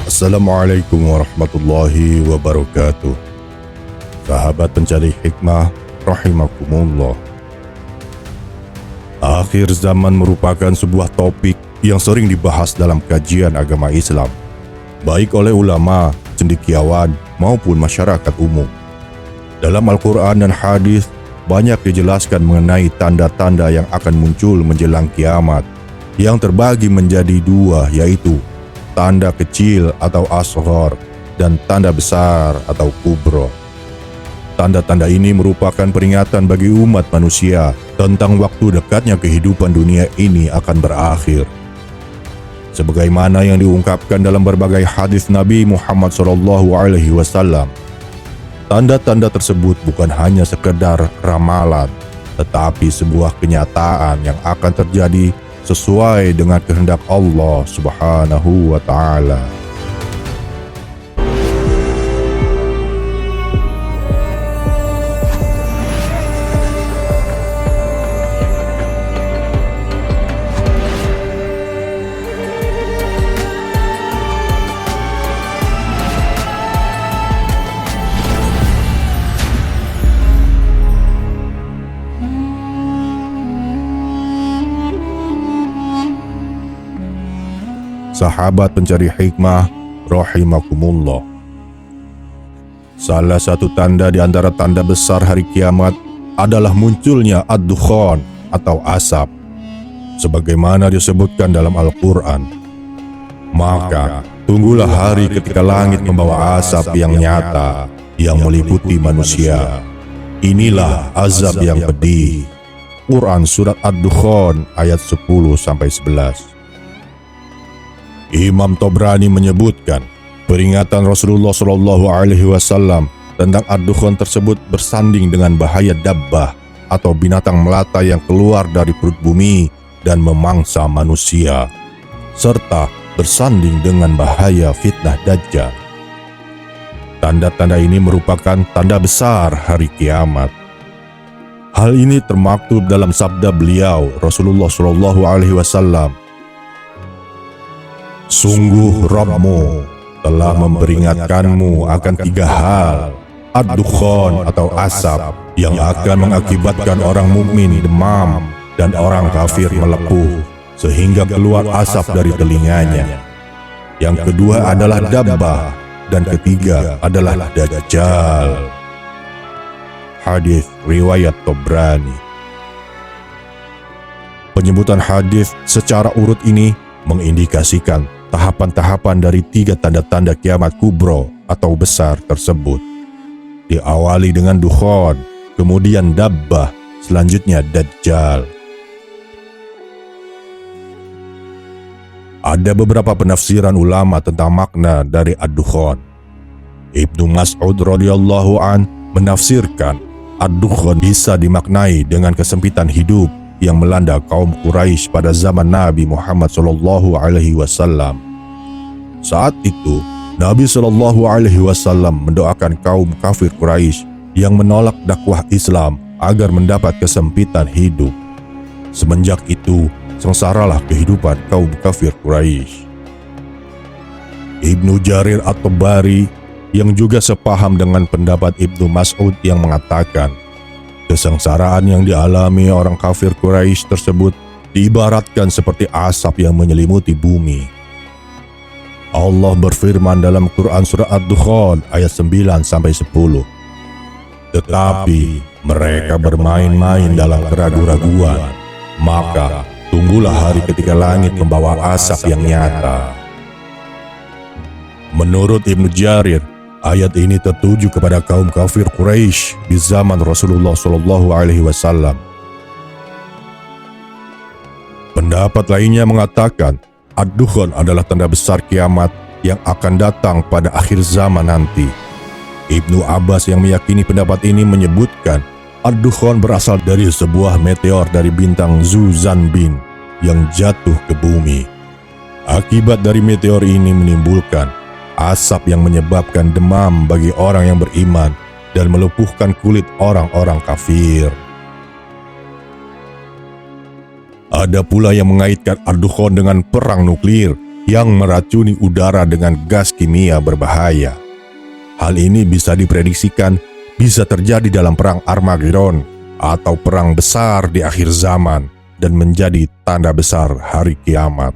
Assalamualaikum warahmatullahi wabarakatuh. Sahabat pencari hikmah rahimakumullah. Akhir zaman merupakan sebuah topik yang sering dibahas dalam kajian agama Islam, baik oleh ulama, cendekiawan maupun masyarakat umum. Dalam Al-Quran dan hadis banyak dijelaskan mengenai tanda-tanda yang akan muncul menjelang kiamat, yang terbagi menjadi dua, yaitu tanda kecil atau asghar dan tanda besar atau kubro. Tanda-tanda ini merupakan peringatan bagi umat manusia tentang waktu dekatnya kehidupan dunia ini akan berakhir. Sebagaimana yang diungkapkan dalam berbagai hadis Nabi Muhammad SAW, tanda-tanda tersebut bukan hanya sekedar ramalan, tetapi sebuah kenyataan yang akan terjadi sesuai dengan kehendak Allah Subhanahu wa Ta'ala. Sahabat pencari hikmah rahimakumullah. Salah satu tanda di antara tanda besar hari kiamat adalah munculnya ad-dukhan atau asap, sebagaimana disebutkan dalam Al-Quran. Maka tunggulah hari ketika langit membawa asap yang nyata yang meliputi manusia. Inilah azab yang pedih. Quran surat ad-dukhan ayat 10-11. Imam Tabrani menyebutkan peringatan Rasulullah SAW tentang ad-dukhan tersebut bersanding dengan bahaya dabbah atau binatang melata yang keluar dari perut bumi dan memangsa manusia, serta bersanding dengan bahaya fitnah Dajjal. Tanda-tanda ini merupakan tanda besar hari kiamat. Hal ini termaktub dalam sabda beliau Rasulullah SAW. Sungguh Rabbmu telah memperingatkanmu akan tiga hal, ad-dukhan atau asap yang akan mengakibatkan orang mukmin demam dan orang kafir melepuh sehingga keluar asap dari telinganya. Yang kedua adalah dabbah dan ketiga adalah Dajjal. Hadis riwayat Tabrani. Penyebutan hadis secara urut ini mengindikasikan tahapan-tahapan dari tiga tanda-tanda kiamat kubro atau besar tersebut. Diawali dengan dukhan, kemudian dabbah, selanjutnya Dajjal. Ada beberapa penafsiran ulama tentang makna dari ad-dukhan. Ibnu Mas'ud radhiyallahu an menafsirkan ad-dukhan bisa dimaknai dengan kesempitan hidup yang melanda kaum Quraisy pada zaman Nabi Muhammad SAW. Saat itu, Nabi SAW mendoakan kaum kafir Quraisy yang menolak dakwah Islam agar mendapat kesempitan hidup. Semenjak itu, sengsaralah kehidupan kaum kafir Quraisy. Ibnu Jarir At-Tabari yang juga sepaham dengan pendapat Ibnu Mas'ud yang mengatakan, kesengsaraan yang dialami orang kafir Quraisy tersebut diibaratkan seperti asap yang menyelimuti bumi. Allah berfirman dalam Quran surah Ad-Dukhan ayat 9-10. Tetapi mereka bermain-main dalam keraguan-raguan, maka tunggulah hari ketika langit membawa asap yang nyata. Menurut Ibnu Jarir, ayat ini tertuju kepada kaum kafir Quraisy di zaman Rasulullah SAW. Pendapat lainnya mengatakan, ad-dukhan adalah tanda besar kiamat yang akan datang pada akhir zaman nanti. Ibnu Abbas yang meyakini pendapat ini menyebutkan, ad-dukhan berasal dari sebuah meteor dari bintang Zuzanbin yang jatuh ke bumi. Akibat dari meteor ini menimbulkan asap yang menyebabkan demam bagi orang yang beriman dan melumpuhkan kulit orang-orang kafir. Ada pula yang mengaitkan ad-dukhan dengan perang nuklir yang meracuni udara dengan gas kimia berbahaya. Hal ini bisa diprediksikan bisa terjadi dalam perang Armageddon atau perang besar di akhir zaman dan menjadi tanda besar hari kiamat.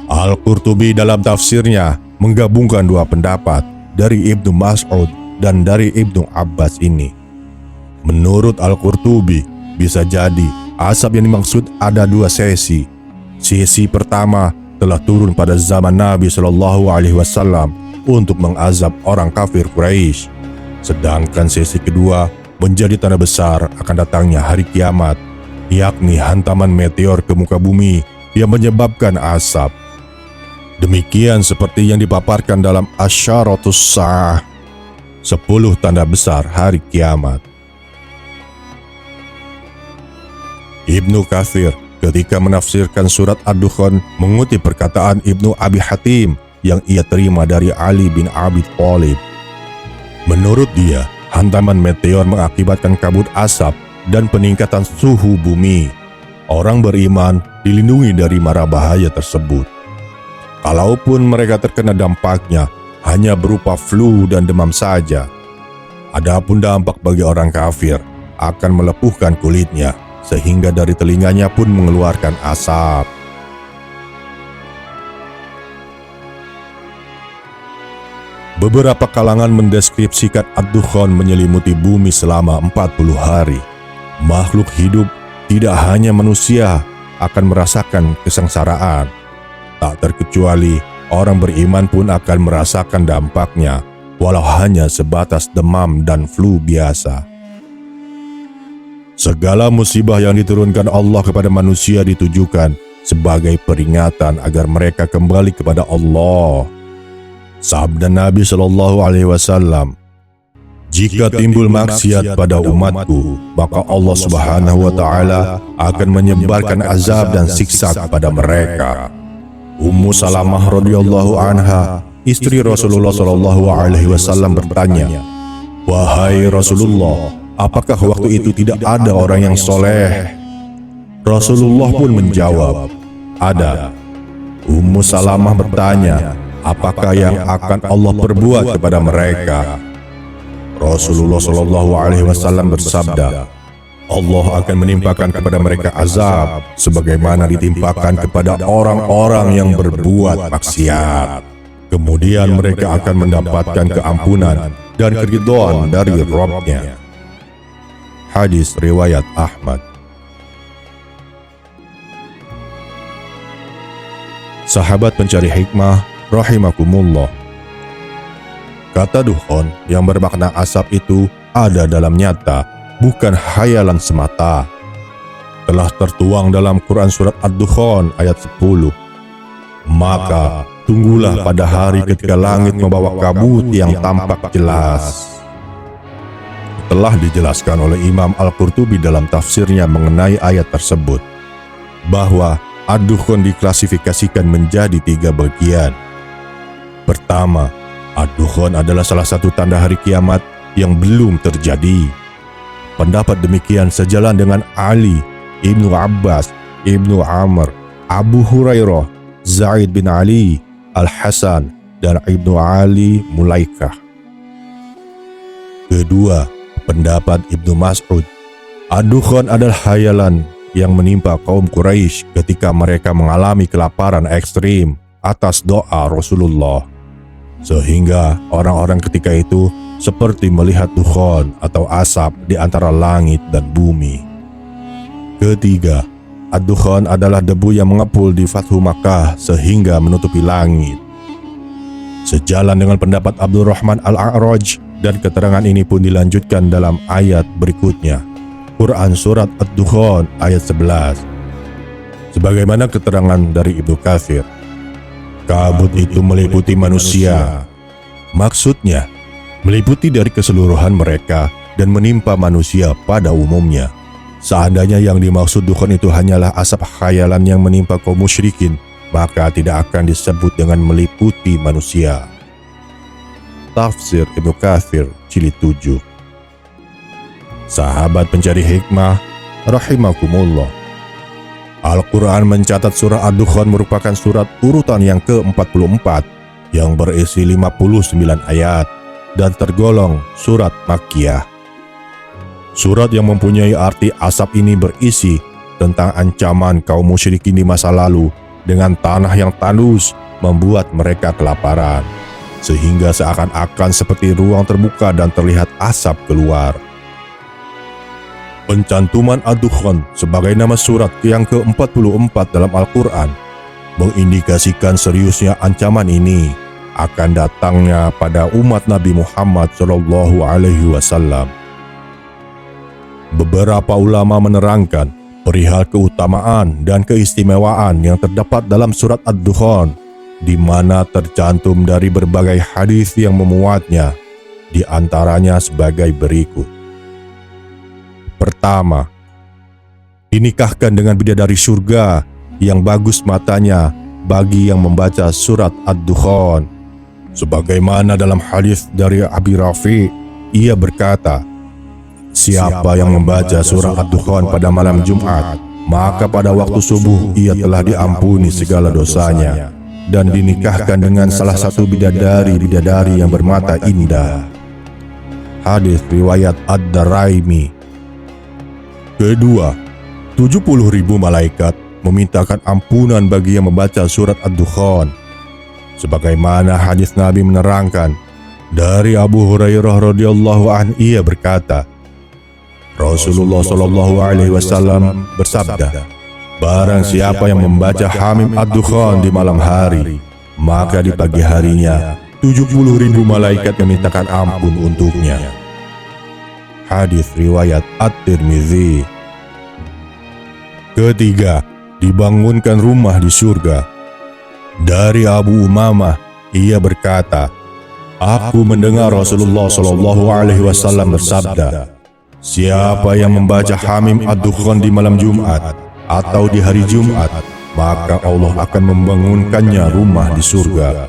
Al-Qurtubi dalam tafsirnya menggabungkan dua pendapat dari Ibnu Mas'ud dan dari Ibnu Abbas ini. Menurut Al-Qurtubi, bisa jadi asap yang dimaksud ada dua sesi. Sesi pertama telah turun pada zaman Nabi Shallallahu Alaihi Wasallam untuk mengazab orang kafir Quraisy. Sedangkan sesi kedua menjadi tanda besar akan datangnya hari kiamat, yakni hantaman meteor ke muka bumi yang menyebabkan asap. Demikian seperti yang dipaparkan dalam Asyaratus Sa'ah, 10 tanda besar hari kiamat. Ibnu Katsir ketika menafsirkan surat Ad-Dukhan mengutip perkataan Ibnu Abi Hatim yang ia terima dari Ali bin Abi Thalib. Menurut dia, hantaman meteor mengakibatkan kabut asap dan peningkatan suhu bumi. Orang beriman dilindungi dari mara bahaya tersebut. Kalaupun mereka terkena dampaknya, hanya berupa flu dan demam saja. Adapun dampak bagi orang kafir akan melepuhkan kulitnya, sehingga dari telinganya pun mengeluarkan asap. Beberapa kalangan mendeskripsikan Ad-Dukhan menyelimuti bumi selama 40 hari. Makhluk hidup, tidak hanya manusia, akan merasakan kesengsaraan. Tak terkecuali orang beriman pun akan merasakan dampaknya, walau hanya sebatas demam dan flu biasa. Segala musibah yang diturunkan Allah kepada manusia ditujukan sebagai peringatan agar mereka kembali kepada Allah. Sabda Nabi Shallallahu Alaihi Wasallam, "Jika timbul maksiat pada umatku, maka Allah Subhanahu Wa Taala akan menyebarkan azab dan siksa kepada mereka." Ummu Salamah radhiyallahu anha, istri Rasulullah Shallallahu Alaihi Wasallam bertanya, "Wahai Rasulullah, apakah waktu itu tidak ada orang yang soleh?" Rasulullah pun menjawab, "Ada." Ummu Salamah bertanya, "Apakah yang akan Allah perbuat kepada mereka?" Rasulullah Shallallahu Alaihi Wasallam bersabda, "Allah akan menimpakan kepada mereka azab sebagaimana ditimpakan kepada orang-orang yang berbuat maksiat. Kemudian mereka akan mendapatkan keampunan dan keridhaan dari Rabb-Nya." Hadis riwayat Ahmad. Sahabat pencari hikmah rahimakumullah, kata Dukhan yang bermakna asap itu ada dalam nyata, bukan khayalan semata. Telah tertuang dalam Quran surat Ad-Dukhan ayat 10. "Maka tunggulah pada hari ketika langit membawa kabut yang tampak jelas." Telah dijelaskan oleh Imam Al-Qurtubi dalam tafsirnya mengenai ayat tersebut, bahwa Ad-Dukhan diklasifikasikan menjadi 3 bagian. Pertama, Ad-Dukhan adalah salah satu tanda hari kiamat yang belum terjadi. Pendapat demikian sejalan dengan Ali, Ibnu Abbas, Ibnu Amr, Abu Hurairah, Zaid bin Ali, Al-Hasan, dan Ibnu Ali Mulaikah. Kedua, pendapat Ibnu Mas'ud, Ad-Dukhan adalah khayalan yang menimpa kaum Quraisy ketika mereka mengalami kelaparan ekstrim atas doa Rasulullah. Sehingga orang-orang ketika itu seperti melihat dukhan atau asap di antara langit dan bumi. Ketiga, ad-dukhan adalah debu yang mengepul di Fathu Makkah sehingga menutupi langit. Sejalan dengan pendapat Abdurrahman Al-A'raj, dan keterangan ini pun dilanjutkan dalam ayat berikutnya, Quran Surat Ad-Dukhan ayat 11. Sebagaimana keterangan dari Ibnu Katsir, kabut itu meliputi manusia. Maksudnya, meliputi dari keseluruhan mereka dan menimpa manusia pada umumnya. Seandainya yang dimaksud dukhan itu hanyalah asap khayalan yang menimpa kaum musyrikin, maka tidak akan disebut dengan meliputi manusia. Tafsir Ibnu Katsir Jilid 7. Sahabat pencari hikmah rahimakumullah, Al-Quran mencatat surah Ad-Dukhan merupakan surat urutan yang ke-44 yang berisi 59 ayat dan tergolong surat Makkiyah. Surat yang mempunyai arti asap ini berisi tentang ancaman kaum musyrikin di masa lalu dengan tanah yang tandus membuat mereka kelaparan, sehingga seakan-akan seperti ruang terbuka dan terlihat asap keluar. Pencantuman Ad-Dukhan sebagai nama surat yang ke-44 dalam Al-Quran mengindikasikan seriusnya ancaman ini akan datangnya pada umat Nabi Muhammad SAW. Beberapa ulama menerangkan perihal keutamaan dan keistimewaan yang terdapat dalam surat Ad-Dukhan, di mana tercantum dari berbagai hadis yang memuatnya, di antaranya sebagai berikut. Pertama, dinikahkan dengan bidadari surga yang bagus matanya bagi yang membaca surat Ad-Dukhan. Sebagaimana dalam hadis dari Abi Rafi, ia berkata, siapa yang membaca surah Ad-Dukhan pada malam Jumat, maka pada waktu subuh ia telah diampuni segala dosanya dan dinikahkan dengan salah satu bidadari yang bermata indah. Hadis riwayat Ad-Daraimi. Kedua, 70.000 malaikat memintakan ampunan bagi yang membaca surat Ad-Dukhan. Sebagaimana hadis Nabi menerangkan, dari Abu Hurairah radhiyallahu anhu ia berkata, Rasulullah SAW bersabda, barang siapa yang membaca Hamim Ad-Dukhan di malam hari, maka di pagi harinya 70.000 malaikat memintakan ampun untuknya. Hadis riwayat At-Tirmizi. Ketiga, dibangunkan rumah di surga. Dari Abu Umamah, ia berkata, aku mendengar Rasulullah SAW bersabda, siapa yang membaca Hamim Ad-Dukhan di malam Jumat atau di hari Jumat, maka Allah akan membangunkannya rumah di surga.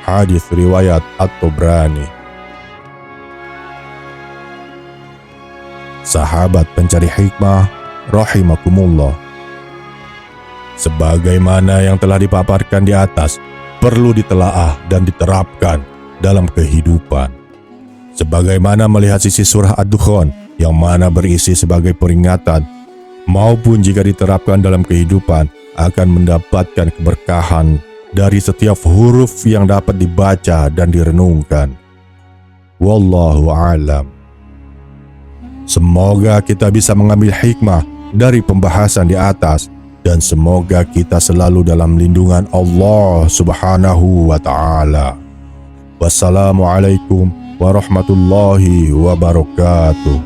Hadis riwayat At-Tabrani. Sahabat pencari hikmah rahimakumullah, sebagaimana yang telah dipaparkan di atas perlu ditelaah dan diterapkan dalam kehidupan. Sebagaimana melihat sisi surah Ad-Dukhan yang mana berisi sebagai peringatan, maupun jika diterapkan dalam kehidupan akan mendapatkan keberkahan dari setiap huruf yang dapat dibaca dan direnungkan. Wallahu a'lam. Semoga kita bisa mengambil hikmah dari pembahasan di atas dan semoga kita selalu dalam lindungan Allah Subhanahu wa ta'ala. Wassalamualaikum warahmatullahi wabarakatuh.